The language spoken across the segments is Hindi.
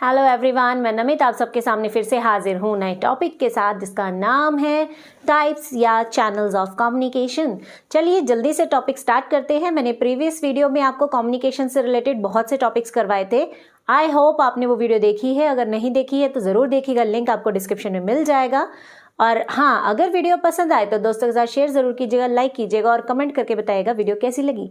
हेलो एवरीवन, मैं नमित आप सबके सामने फिर से हाजिर हूँ नए टॉपिक के साथ जिसका नाम है टाइप्स या चैनल्स ऑफ कम्युनिकेशन। चलिए जल्दी से टॉपिक स्टार्ट करते हैं। मैंने प्रीवियस वीडियो में आपको कम्युनिकेशन से रिलेटेड बहुत से टॉपिक्स करवाए थे। आई होप आपने वो वीडियो देखी है। अगर नहीं देखी है तो ज़रूर देखिएगा, लिंक आपको डिस्क्रिप्शन में मिल जाएगा। और हाँ, अगर वीडियो पसंद आए तो दोस्तों के साथ शेयर ज़रूर कीजिएगा, लाइक कीजिएगा और कमेंट करके बताइएगा वीडियो कैसी लगी।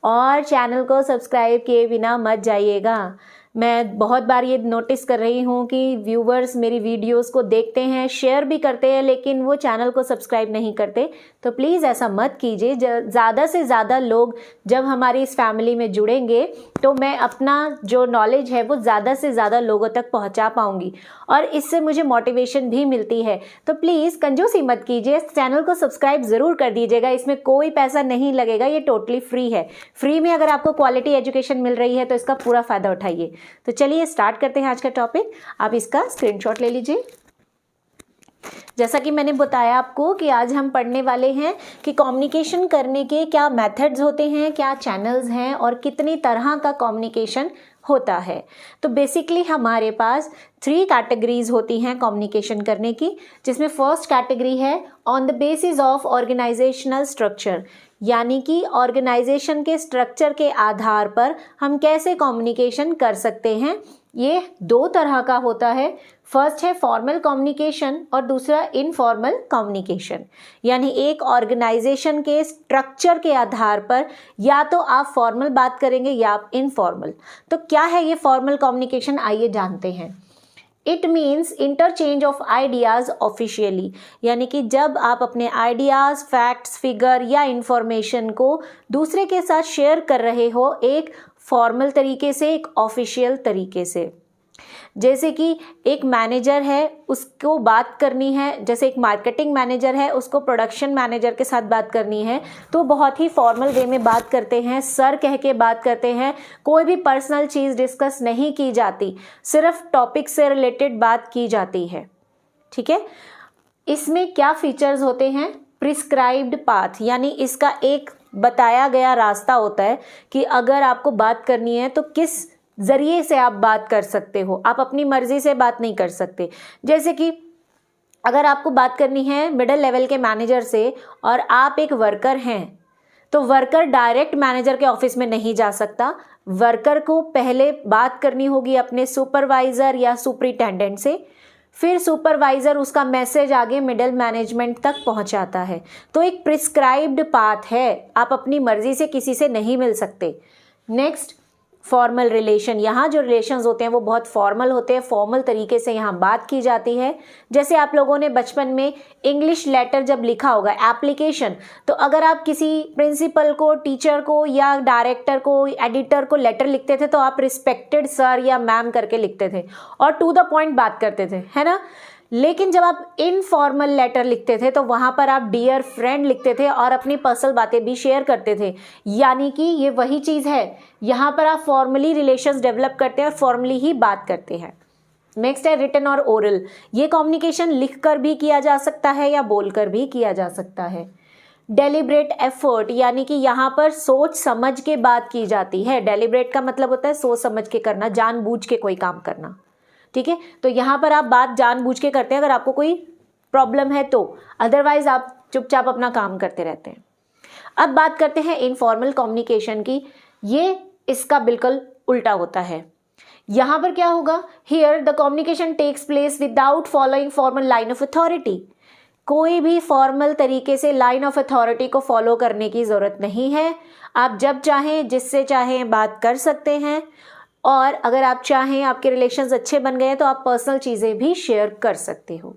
और चैनल को सब्सक्राइब किए बिना मत जाइएगा। मैं बहुत बार ये नोटिस कर रही हूँ कि व्यूवर्स मेरी वीडियोस को देखते हैं, शेयर भी करते हैं, लेकिन वो चैनल को सब्सक्राइब नहीं करते। तो प्लीज़ ऐसा मत कीजिए। ज़्यादा से ज़्यादा लोग जब हमारी इस फैमिली में जुड़ेंगे तो मैं अपना जो नॉलेज है वो ज़्यादा से ज़्यादा लोगों तक पहुँचा पाऊँगी और इससे मुझे मोटिवेशन भी मिलती है। तो प्लीज़ कंजूसी मत कीजिए, चैनल को सब्सक्राइब ज़रूर कर दीजिएगा। इसमें कोई पैसा नहीं लगेगा, ये टोटली फ्री है। फ्री में अगर आपको क्वालिटी एजुकेशन मिल रही है तो इसका पूरा फ़ायदा उठाइए। तो चलिए स्टार्ट करते हैं आज का टॉपिक। आप इसका स्क्रीनशॉट ले लीजिए। जैसा कि मैंने बताया आपको कि आज हम पढ़ने वाले हैं कि कम्युनिकेशन करने के क्या मेथड्स होते हैं, क्या चैनल्स हैं और कितनी तरह का कम्युनिकेशन होता है। तो बेसिकली हमारे पास 3 कैटेगरीज होती हैं कम्युनिकेशन करने की, जिसमें फर्स्ट कैटेगरी है on the basis of organisational structure, यानी कि ऑर्गेनाइजेशन के स्ट्रक्चर के आधार पर हम कैसे कम्युनिकेशन कर सकते हैं। ये 2 तरह का होता है। फर्स्ट है फॉर्मल कम्युनिकेशन और दूसरा इनफॉर्मल कम्युनिकेशन, यानी एक ऑर्गेनाइजेशन के स्ट्रक्चर के आधार पर या तो आप फॉर्मल बात करेंगे या आप इनफॉर्मल। तो क्या है ये फॉर्मल कम्युनिकेशन, आइए जानते हैं। It means interchange of ideas officially, यानी कि जब आप अपने आइडियाज़, फैक्ट्स, फिगर या इंफॉर्मेशन को दूसरे के साथ शेयर कर रहे हो एक फॉर्मल तरीके से, एक ऑफिशियल तरीके से। जैसे कि एक मैनेजर है, उसको बात करनी है, जैसे एक मार्केटिंग मैनेजर है, उसको प्रोडक्शन मैनेजर के साथ बात करनी है तो बहुत ही फॉर्मल वे में बात करते हैं, सर कह के बात करते हैं। कोई भी पर्सनल चीज़ डिस्कस नहीं की जाती, सिर्फ टॉपिक से रिलेटेड बात की जाती है। ठीक है। इसमें क्या फीचर्स होते हैं? प्रिस्क्राइब्ड पाथ, यानी इसका एक बताया गया रास्ता होता है कि अगर आपको बात करनी है तो किस जरिए से आप बात कर सकते हो। आप अपनी मर्जी से बात नहीं कर सकते। जैसे कि अगर आपको बात करनी है मिडिल लेवल के मैनेजर से और आप एक वर्कर हैं तो वर्कर डायरेक्ट मैनेजर के ऑफिस में नहीं जा सकता। वर्कर को पहले बात करनी होगी अपने सुपरवाइजर या सुपरिटेंडेंट से, फिर सुपरवाइजर उसका मैसेज आगे मिडिल मैनेजमेंट तक पहुंचाता है। तो एक प्रिस्क्राइब्ड पाथ है, आप अपनी मर्जी से किसी से नहीं मिल सकते। Next, formal relation. यहाँ जो रिलेशंस होते हैं वो बहुत फॉर्मल होते हैं, फॉर्मल तरीके से यहाँ बात की जाती है। जैसे आप लोगों ने बचपन में इंग्लिश लेटर जब लिखा होगा, एप्लीकेशन, तो अगर आप किसी प्रिंसिपल को, टीचर को या डायरेक्टर को, एडिटर को लेटर लिखते थे तो आप रिस्पेक्टेड सर या मैम करके लिखते थे और टू द पॉइंट बात करते थे, है ना। लेकिन जब आप इनफॉर्मल लेटर लिखते थे तो वहाँ पर आप डियर फ्रेंड लिखते थे और अपनी पर्सनल बातें भी शेयर करते थे। यानी कि ये वही चीज़ है, यहाँ पर आप फॉर्मली रिलेशंस डेवलप करते हैं और फॉर्मली ही बात करते हैं। नेक्स्ट है रिटन और ओरल। ये कम्युनिकेशन लिखकर भी किया जा सकता है या बोलकर भी किया जा सकता है। डेलिब्रेट एफर्ट, यानी कि यहाँ पर सोच समझ के बात की जाती है। डेलिब्रेट का मतलब होता है सोच समझ के करना, जानबूझ के कोई काम करना। ठीक है। तो यहाँ पर आप बात जानबूझ के करते हैं अगर आपको कोई प्रॉब्लम है तो, अदरवाइज आप चुपचाप अपना काम करते रहते हैं। अब बात करते हैं इनफॉर्मल कम्युनिकेशन की। ये इसका बिल्कुल उल्टा होता है। यहाँ पर क्या होगा? Here the communication takes place without following formal line of authority. कोई भी फॉर्मल तरीके से लाइन ऑफ अथॉरिटी को फॉलो करने की ज़रूरत नहीं है। आप जब चाहें जिससे चाहें बात कर सकते हैं और अगर आप चाहें, आपके रिलेशंस अच्छे बन गए तो आप पर्सनल चीज़ें भी शेयर कर सकते हो।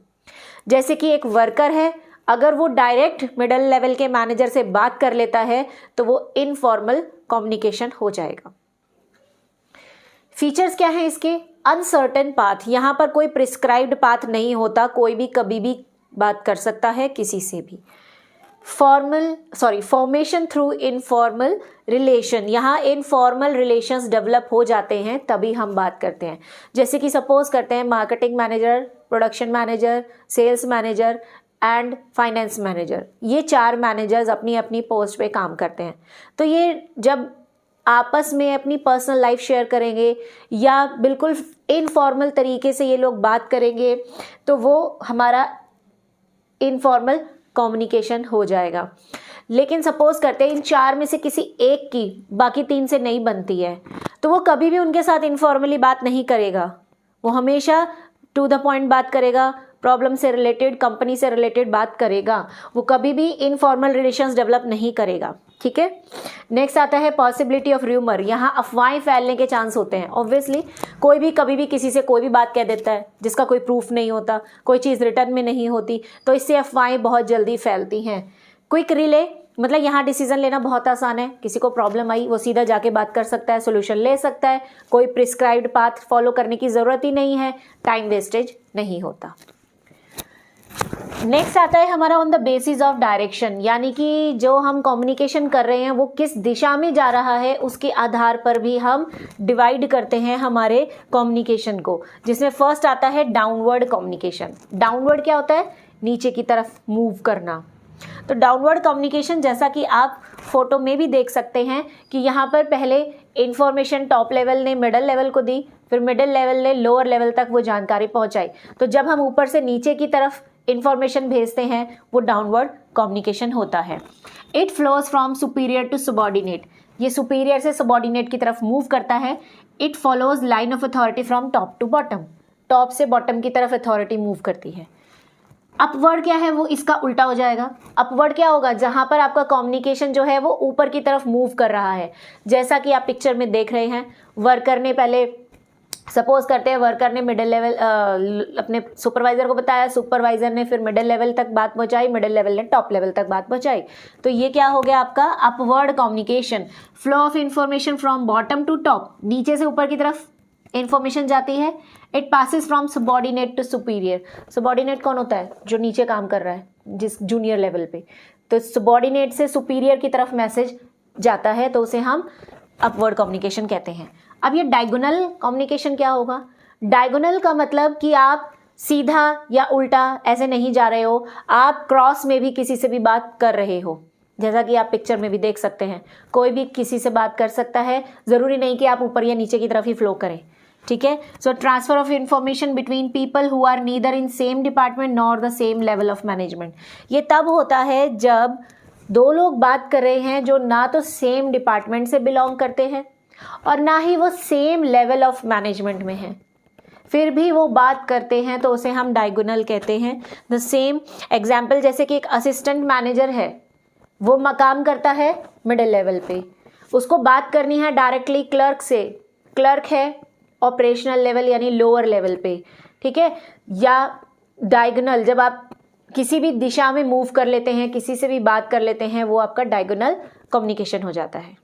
जैसे कि एक वर्कर है, अगर वो डायरेक्ट मिडिल लेवल के मैनेजर से बात कर लेता है तो वो इनफॉर्मल कम्युनिकेशन हो जाएगा। फीचर्स क्या हैं इसके? अनसर्टेन पाथ, यहाँ पर कोई प्रिस्क्राइब्ड पाथ नहीं होता, कोई भी कभी भी बात कर सकता है किसी से भी। फॉर्मेशन थ्रू इनफॉर्मल रिलेशन, यहाँ इनफॉर्मल रिलेशंस डेवलप हो जाते हैं तभी हम बात करते हैं। जैसे कि सपोज करते हैं marketing manager, production manager, sales manager and finance manager, ये 4 मैनेजर्स अपनी अपनी पोस्ट पे काम करते हैं। तो ये जब आपस में अपनी पर्सनल लाइफ शेयर करेंगे या बिल्कुल इनफॉर्मल तरीके से ये लोग बात करेंगे, तो वो हमारा इनफॉर्मल कम्युनिकेशन हो जाएगा। लेकिन सपोज करते हैं इन 4 में से किसी एक की बाकी 3 से नहीं बनती है, तो वो कभी भी उनके साथ इनफॉर्मली बात नहीं करेगा, वो हमेशा टू द पॉइंट बात करेगा, प्रॉब्लम से रिलेटेड, कंपनी से रिलेटेड बात करेगा, वो कभी भी इनफॉर्मल रिलेशंस डेवलप नहीं करेगा। ठीक है, नेक्स्ट आता है पॉसिबिलिटी ऑफ र्यूमर। यहाँ अफवाहें फैलने के चांस होते हैं। ऑब्वियसली कोई भी कभी भी किसी से कोई भी बात कह देता है जिसका कोई प्रूफ नहीं होता, कोई चीज़ रिटर्न में नहीं होती, तो इससे अफवाहें बहुत जल्दी फैलती हैं। क्विक रिले मतलब यहाँ डिसीजन लेना बहुत आसान है, किसी को प्रॉब्लम आई वो सीधा जाके बात कर सकता है, सोल्यूशन ले सकता है, कोई प्रिस्क्राइब्ड पाथ फॉलो करने की ज़रूरत ही नहीं है, टाइम वेस्टेज नहीं होता। नेक्स्ट आता है हमारा on the basis of direction, यानी कि जो हम कम्युनिकेशन कर रहे हैं वो किस दिशा में जा रहा है उसके आधार पर भी हम डिवाइड करते हैं हमारे कम्युनिकेशन को, जिसमें फर्स्ट आता है डाउनवर्ड कम्युनिकेशन। डाउनवर्ड क्या होता है? नीचे की तरफ मूव करना। तो डाउनवर्ड कम्युनिकेशन जैसा कि आप फोटो में भी देख सकते हैं कि यहाँ पर पहले इंफॉर्मेशन टॉप लेवल ने मिडल लेवल को दी, फिर मिडल लेवल ने लोअर लेवल तक वो जानकारी पहुँचाई। तो जब हम ऊपर से नीचे की तरफ इंफॉर्मेशन भेजते हैं वो डाउनवर्ड कम्युनिकेशन होता है। It flows from superior to subordinate, ये सुपीरियर से सबॉर्डिनेट की तरफ मूव करता है। It follows line of authority from top to bottom, top से बॉटम की तरफ अथॉरिटी मूव करती है। अपवर्ड क्या है? वो इसका उल्टा हो जाएगा। अपवर्ड क्या होगा? जहां पर आपका कम्युनिकेशन जो है वो ऊपर की तरफ मूव कर रहा है, जैसा कि आप पिक्चर में देख रहे हैं। वर्कर ने पहले, सपोज करते हैं वर्कर ने मिडिल लेवल अपने सुपरवाइजर को बताया, सुपरवाइजर ने फिर मिडिल लेवल तक बात पहुंचाई, मिडिल लेवल ने टॉप लेवल तक बात पहुंचाई। तो ये क्या हो गया आपका upward communication. Flow of information from bottom to top, नीचे से ऊपर की तरफ इंफॉर्मेशन जाती है। It passes from subordinate to superior. Subordinate कौन होता है? जो नीचे काम कर रहा है, जिस जूनियर लेवल पे। तो सबॉर्डिनेट से सुपीरियर की तरफ मैसेज जाता है, तो उसे हम अपवर्ड कम्युनिकेशन कहते हैं। अब ये डायगोनल कम्युनिकेशन क्या होगा? डायगोनल का मतलब कि आप सीधा या उल्टा ऐसे नहीं जा रहे हो, आप क्रॉस में भी किसी से भी बात कर रहे हो, जैसा कि आप पिक्चर में भी देख सकते हैं। कोई भी किसी से बात कर सकता है, ज़रूरी नहीं कि आप ऊपर या नीचे की तरफ ही फ्लो करें। ठीक है, so transfer of information between people who are neither in same department nor the same level of management. ये तब होता है जब दो लोग बात कर रहे हैं जो ना तो सेम डिपार्टमेंट से बिलोंग करते हैं और ना ही वो सेम लेवल ऑफ मैनेजमेंट में हैं, फिर भी वो बात करते हैं, तो उसे हम डायगोनल कहते हैं। द सेम एग्जाम्पल, जैसे कि एक असिस्टेंट मैनेजर है, वो मकाम करता है मिडिल लेवल पे, उसको बात करनी है डायरेक्टली क्लर्क से, क्लर्क है ऑपरेशनल लेवल यानी लोअर लेवल पे। ठीक है, या डायगोनल, जब आप किसी भी दिशा में मूव कर लेते हैं, किसी से भी बात कर लेते हैं, वो आपका डायगोनल कम्युनिकेशन हो जाता है।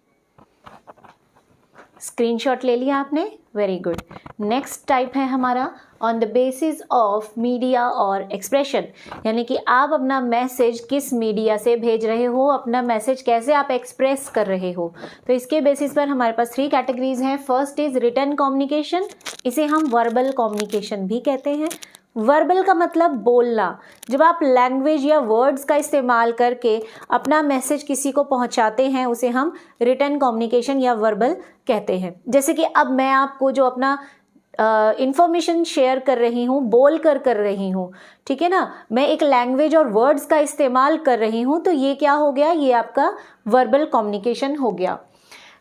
स्क्रीनशॉट ले लिया आपने, वेरी गुड। नेक्स्ट टाइप है हमारा on the basis of media और एक्सप्रेशन, यानी कि आप अपना मैसेज किस मीडिया से भेज रहे हो, अपना मैसेज कैसे आप एक्सप्रेस कर रहे हो। तो इसके बेसिस पर हमारे पास 3 कैटेगरीज हैं। फर्स्ट इज रिटन कम्युनिकेशन, इसे हम वर्बल कम्युनिकेशन भी कहते हैं। वर्बल का मतलब बोलना, जब आप लैंग्वेज या वर्ड्स का इस्तेमाल करके अपना मैसेज किसी को पहुंचाते हैं, उसे हम रिटन कम्युनिकेशन या वर्बल कहते हैं। जैसे कि अब मैं आपको जो अपना इंफॉर्मेशन शेयर कर रही हूँ, बोल कर रही हूँ, ठीक है ना, मैं एक लैंग्वेज और वर्ड्स का इस्तेमाल कर रही हूँ, तो ये क्या हो गया? ये आपका वर्बल कम्युनिकेशन हो गया।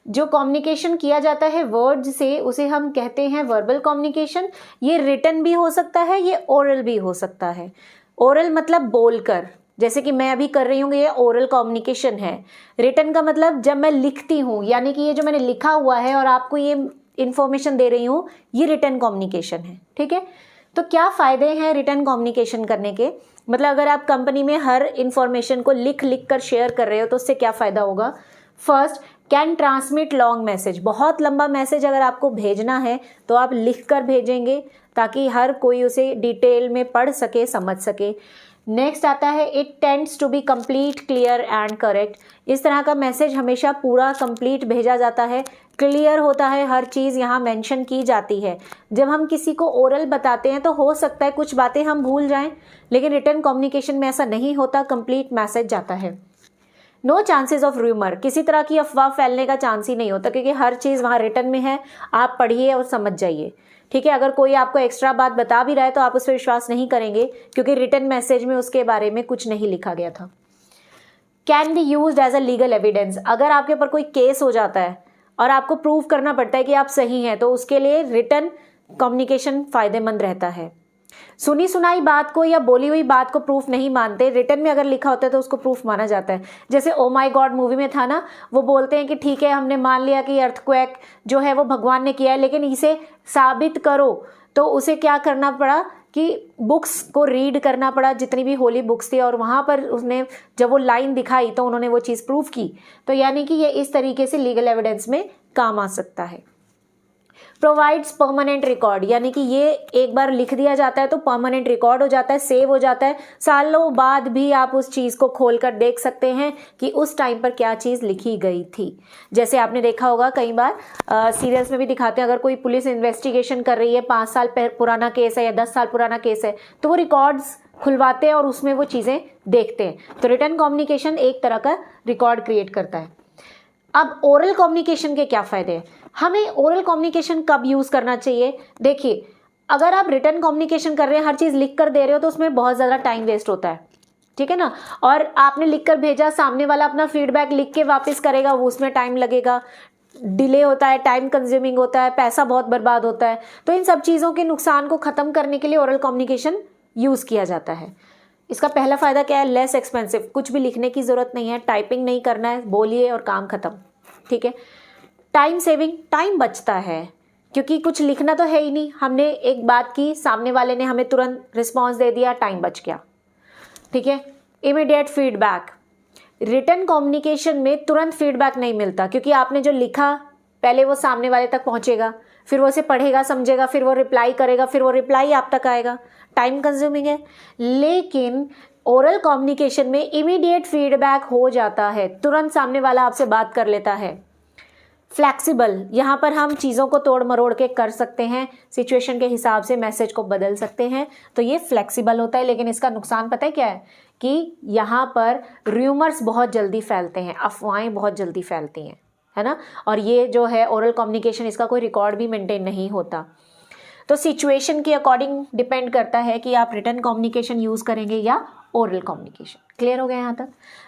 जो कम्युनिकेशन किया जाता है वर्ड से, उसे हम कहते हैं वर्बल कम्युनिकेशन। ये रिटन भी हो सकता है, ये ओरल भी हो सकता है। ओरल मतलब बोलकर, जैसे कि मैं अभी कर रही हूँ, ये ओरल कम्युनिकेशन है। रिटन का मतलब जब मैं लिखती हूँ, यानी कि ये जो मैंने लिखा हुआ है और आपको ये इन्फॉर्मेशन दे रही हूँ, ये रिटन कम्युनिकेशन है। ठीक है, तो क्या फ़ायदे हैं रिटन कम्युनिकेशन करने के? मतलब अगर आप कंपनी में हर इन्फॉर्मेशन को लिख कर शेयर कर रहे हो, तो उससे क्या फ़ायदा होगा? First, can transmit long message. बहुत लंबा मैसेज अगर आपको भेजना है तो आप लिख कर भेजेंगे, ताकि हर कोई उसे डिटेल में पढ़ सके, समझ सके। नेक्स्ट आता है it tends to be complete, clear and correct. इस तरह का मैसेज हमेशा पूरा कंप्लीट भेजा जाता है, क्लियर होता है, हर चीज़ यहाँ मेंशन की जाती है। जब हम किसी को ओरल बताते हैं तो हो सकता है कुछ बातें हम भूल जाएं, लेकिन रिटन कम्युनिकेशन में ऐसा नहीं होता, कंप्लीट मैसेज जाता है। नो चांसेस ऑफ रूमर, किसी तरह की अफवाह फैलने का चांस ही नहीं होता, क्योंकि हर चीज़ वहाँ रिटन में है, आप पढ़िए और समझ जाइए। ठीक है, अगर कोई आपको एक्स्ट्रा बात बता भी रहा है तो आप उस पर विश्वास नहीं करेंगे, क्योंकि रिटन मैसेज में उसके बारे में कुछ नहीं लिखा गया था। Can be used as a legal evidence, अगर आपके ऊपर कोई केस हो जाता है और आपको प्रूव करना पड़ता है कि आप सही हैं, तो उसके लिए रिटन कम्युनिकेशन फायदेमंद रहता है। सुनी सुनाई बात को या बोली हुई बात को प्रूफ नहीं मानते, रिटन में अगर लिखा होता है तो उसको प्रूफ माना जाता है। जैसे ओ माय गॉड मूवी में था ना, वो बोलते हैं कि ठीक है हमने मान लिया कि अर्थक्वेक जो है वो भगवान ने किया है, लेकिन इसे साबित करो, तो उसे क्या करना पड़ा कि बुक्स को रीड करना पड़ा, जितनी भी होली बुक्स थी, और वहाँ पर उसने जब वो लाइन दिखाई तो उन्होंने वो चीज़ प्रूफ की। तो यानी कि ये इस तरीके से लीगल एविडेंस में काम आ सकता है। प्रोवाइड्स परमानेंट रिकॉर्ड, यानी कि ये एक बार लिख दिया जाता है तो परमानेंट रिकॉर्ड हो जाता है, सेव हो जाता है, सालों बाद भी आप उस चीज़ को खोलकर देख सकते हैं कि उस टाइम पर क्या चीज़ लिखी गई थी। जैसे आपने देखा होगा कई बार सीरियल्स में भी दिखाते हैं, अगर कोई पुलिस इन्वेस्टिगेशन कर रही है, 5 साल पुराना केस है या 10 साल पुराना केस है, तो वो रिकॉर्ड्स खुलवाते हैं और उसमें वो चीज़ें देखते हैं। तो रिटन कम्युनिकेशन एक तरह का रिकॉर्ड क्रिएट करता है। अब ओरल कम्युनिकेशन के क्या फ़ायदे हैं? हमें ओरल कम्युनिकेशन कब यूज़ करना चाहिए? देखिए, अगर आप रिटन कम्युनिकेशन कर रहे हैं, हर चीज़ लिख कर दे रहे हो, तो उसमें बहुत ज़्यादा टाइम वेस्ट होता है। ठीक है ना, और आपने लिख कर भेजा, सामने वाला अपना फीडबैक लिख के वापस करेगा, वो उसमें टाइम लगेगा, डिले होता है, टाइम कंज्यूमिंग होता है, पैसा बहुत बर्बाद होता है। तो इन सब चीज़ों के नुकसान को ख़त्म करने के लिए ओरल कम्युनिकेशन यूज़ किया जाता है। इसका पहला फ़ायदा क्या है? लेस एक्सपेंसिव, कुछ भी लिखने की ज़रूरत नहीं है, टाइपिंग नहीं करना है, बोलिए और काम ख़त्म। ठीक है। टाइम सेविंग, टाइम बचता है, क्योंकि कुछ लिखना तो है ही नहीं, हमने एक बात की, सामने वाले ने हमें तुरंत रिस्पॉन्स दे दिया, टाइम बच गया। ठीक है। इमीडिएट फीडबैक, रिटन कम्युनिकेशन में तुरंत फीडबैक नहीं मिलता, क्योंकि आपने जो लिखा पहले वो सामने वाले तक पहुंचेगा, फिर वो उसे पढ़ेगा, समझेगा, फिर वो रिप्लाई करेगा, फिर वो रिप्लाई आप तक आएगा, टाइम कंज्यूमिंग है। लेकिन ओरल कम्युनिकेशन में इमीडिएट फीडबैक हो जाता है, तुरंत सामने वाला आपसे बात कर लेता है। फ्लैक्सिबल, यहाँ पर हम चीज़ों को तोड़ मरोड़ के कर सकते हैं, सिचुएशन के हिसाब से मैसेज को बदल सकते हैं, तो ये फ्लैक्सिबल होता है। लेकिन इसका नुकसान पता है क्या है? कि यहाँ पर र्यूमर्स बहुत जल्दी फैलते हैं, अफवाहें बहुत जल्दी फैलती हैं, है ना। और ये जो है ओरल कम्युनिकेशन, इसका कोई रिकॉर्ड भी मेंटेन नहीं होता। तो सिचुएशन के अकॉर्डिंग डिपेंड करता है कि आप रिटन कम्युनिकेशन यूज़ करेंगे या ओरल कम्युनिकेशन। क्लियर हो गया यहाँ तक?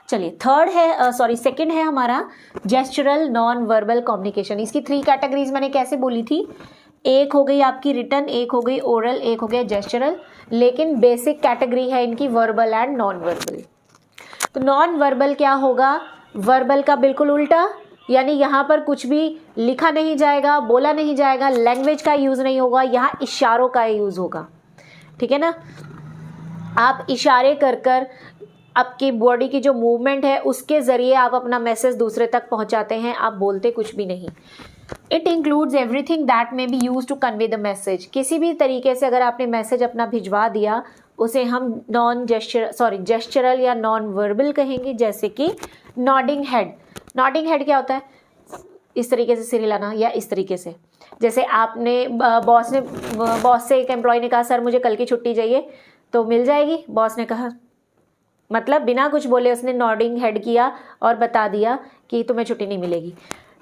चलिए, सेकंड है हमारा जेस्चरल नॉन वर्बल कम्युनिकेशन। इसकी 3 कैटेगरीज मैंने कैसे बोली थी? एक हो गई आपकी रिटन, एक हो गई ओरल, एक हो गया जेस्चरल, लेकिन बेसिक कैटेगरी है इनकी वर्बल एंड नॉन वर्बल। तो नॉन वर्बल क्या होगा? वर्बल का बिल्कुल उल्टा, यानी यहाँ पर कुछ भी लिखा नहीं जाएगा, बोला नहीं जाएगा, लैंग्वेज का यूज़ नहीं होगा, यहाँ इशारों का यूज़ होगा। ठीक है ना, आप इशारे कर कर आपकी बॉडी की जो मूवमेंट है उसके ज़रिए आप अपना मैसेज दूसरे तक पहुँचाते हैं, आप बोलते कुछ भी नहीं। It includes everything that may be use to convey the message. किसी भी तरीके से अगर आपने मैसेज अपना भिजवा दिया, उसे हम जेस्चरल या नॉन वर्बल कहेंगे। जैसे कि नॉडिंग हेड। नॉडिंग हेड क्या होता है? इस तरीके से सिर हिलाना, या इस तरीके से। जैसे आपने बॉस से एक एम्प्लॉय ने कहा सर मुझे कल की छुट्टी चाहिए, तो मिल जाएगी? बॉस ने कहा, मतलब बिना कुछ बोले उसने नॉडिंग हेड किया और बता दिया कि तुम्हें छुट्टी नहीं मिलेगी।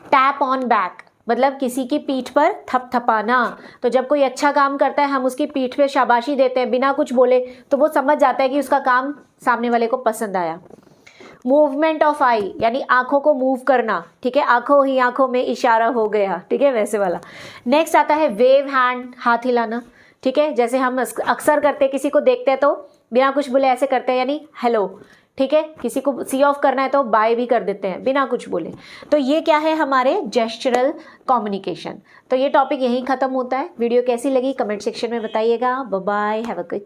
टैप ऑन बैक, मतलब किसी की पीठ पर थपथपाना। तो जब कोई अच्छा काम करता है हम उसकी पीठ पे शाबाशी देते हैं बिना कुछ बोले, तो वो समझ जाता है कि उसका काम सामने वाले को पसंद आया। मूवमेंट ऑफ आई, यानी आंखों को मूव करना। ठीक है, आंखों ही आंखों में इशारा हो गया। ठीक है, वैसे वाला। नेक्स्ट आता है वेव हैंड, हाथ हिलाना। ठीक है, जैसे हम अक्सर करते हैं, किसी को देखते हैं तो बिना कुछ बोले ऐसे करते हैं, यानी हेलो। ठीक है, किसी को सी ऑफ करना है तो बाय भी कर देते हैं बिना कुछ बोले। तो ये क्या है? हमारे जेस्चरल कम्युनिकेशन। तो ये टॉपिक यहीं ख़त्म होता है। वीडियो कैसी लगी कमेंट सेक्शन में बताइएगा। Bye bye, have a good day.